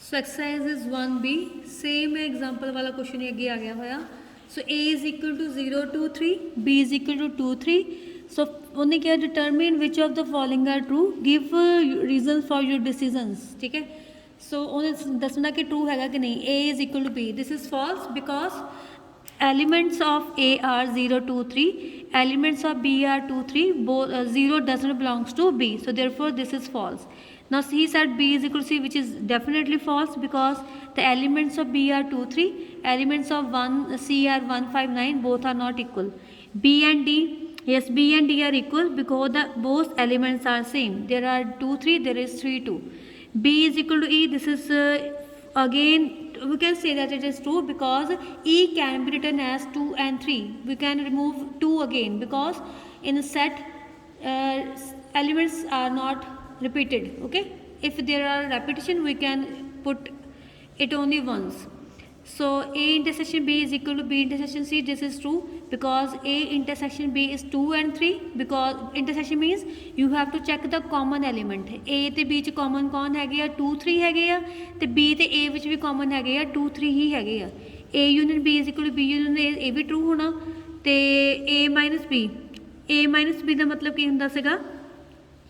So exercise is 1B same example वाला question अगे आ गया होया। So A is equal to 0 2 3, B is equal to 2 3। So उन्हें क्या determine which of the following are true, give reason for your decisions. ठीक है, सो उन्हें दसना कि ट्रू है कि नहीं। A is equal to B, this is false because elements of A are 0 2 3, elements of B are 2 3, both 0 doesn't belongs to B, so therefore this is false. Now he said B is equal to C, which is definitely false because the elements of B are 2 3, elements of C are 1 5 9, both are not equal. B and D, yes, B and D are equal because both elements are same. There are 2 3, there is 3 2. B is equal to E, this is again we can say that it is true because E can be written as 2 and 3. We can remove 2 again because in a set elements are not repeated. Okay, if there are repetition we can put it only once. So A intersection B is equal to B intersection C, this is true because A intersection B is 2 and 3, because intersection means you have to check the common element. A ਤੇ B ਚ common कौन हैगे आ, 2 3 हैगे आ, ਤੇ B ਤੇ A ਵਿੱਚ ਵੀ common हैगे आ 2 3 ही हैगे आ। A union B is equal to B union A, ਇਹ ਵੀ true ਹੋਣਾ। ਤੇ A minus B ਦਾ ਮਤਲਬ ਕੀ ਹੁੰਦਾ ਸੀਗਾ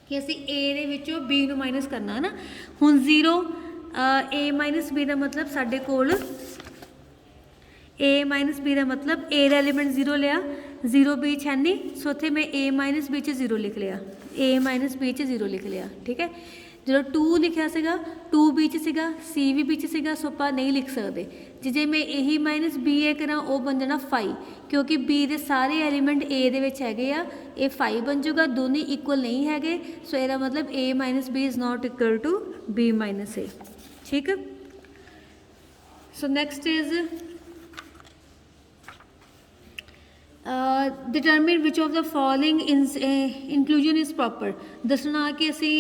ਕਿ ਅਸੀਂ A ਦੇ ਵਿੱਚੋਂ B ਨੂੰ ਮਾਈਨਸ ਕਰਨਾ ਹੈ ਨਾ। ਹੁਣ 0 A minus B ਦਾ ਮਤਲਬ ਸਾਡੇ ਕੋਲ A माइनस B का मतलब A का एलीमेंट 0 लिया, 0 B है नहीं, सो इतने मैं A माइनस B 0 लिख लिया, A माइनस B 0 लिख लिया। ठीक है, जो 2 लिखा सीगा 2 B सीगा, C भी B सीगा, सो आप नहीं लिख सकते। जे मैं यही माइनस B A करा वो बन जाना 5, क्योंकि B के सारे एलीमेंट A दे विच हैगे आ, ये 5 बन जाऊगा, दोनों इक्वल नहीं हैगे, सो इसका मतलब A minus B is not equal to B minus A। ठीक है, so next is determine which of the following inclusion is proper. दसना कि असी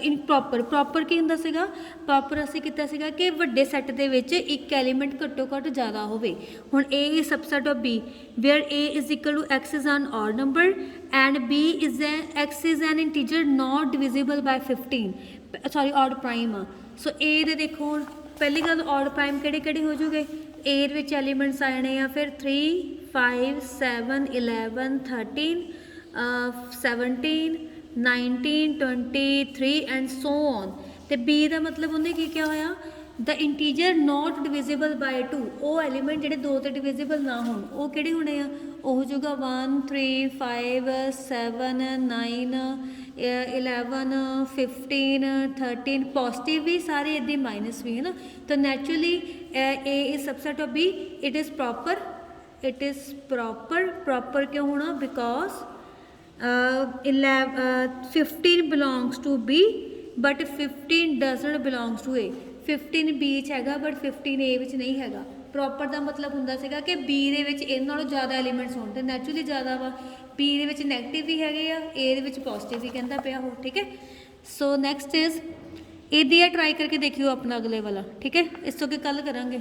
इन प्रॉपर की हुंदा सीगा, प्रॉपर असी कीता सीगा कि वड्डे सैट दे विच एक एलीमेंट घट्टो घट्ट ज़्यादा होवे। हुण A is subset of B where A is equal to X is an odd number and B is X is an integer not divisible by 15, sorry odd prime. So A दे देखो हुण पहली गल odd prime किहड़े किहड़े हो जूगे, A they which elements आ जाने आ फिर 3 5 7 11 13 17 19 23 and so on. तो B का मतलब उन्हें की क्या होया, the integer not divisible bye 2, वो एलीमेंट जिहड़े 2 ते डिविजिबल ना होण वो किहड़े होने आ, वो हो जाऊगा 1 3 5 7 9 11 15 13, पॉजिटिव भी सारे इदां माइनस भी है ना। तो naturally A is subset of B, it is proper, it is proper क्यों होना, because 15 belongs to B but 15 doesn't belongs to A। 15 B हैगा बट 15 A विच नहीं हैगा। प्रॉपर का मतलब हुंदा सीगा कि B दे विच इहदे नालों ज़्यादा एलीमेंट्स होण, ते नैचुरली ज़्यादा वा, B दे विच नैगेटिव भी हैगे आ, A दे विच पॉजिटिव भी कहता पिया हो। ठीक है, सो नैक्सट इज़ इहदी ट्राई करके देखियो अपना अगले वाला। ठीक है, इस तो अगे कल करांगे।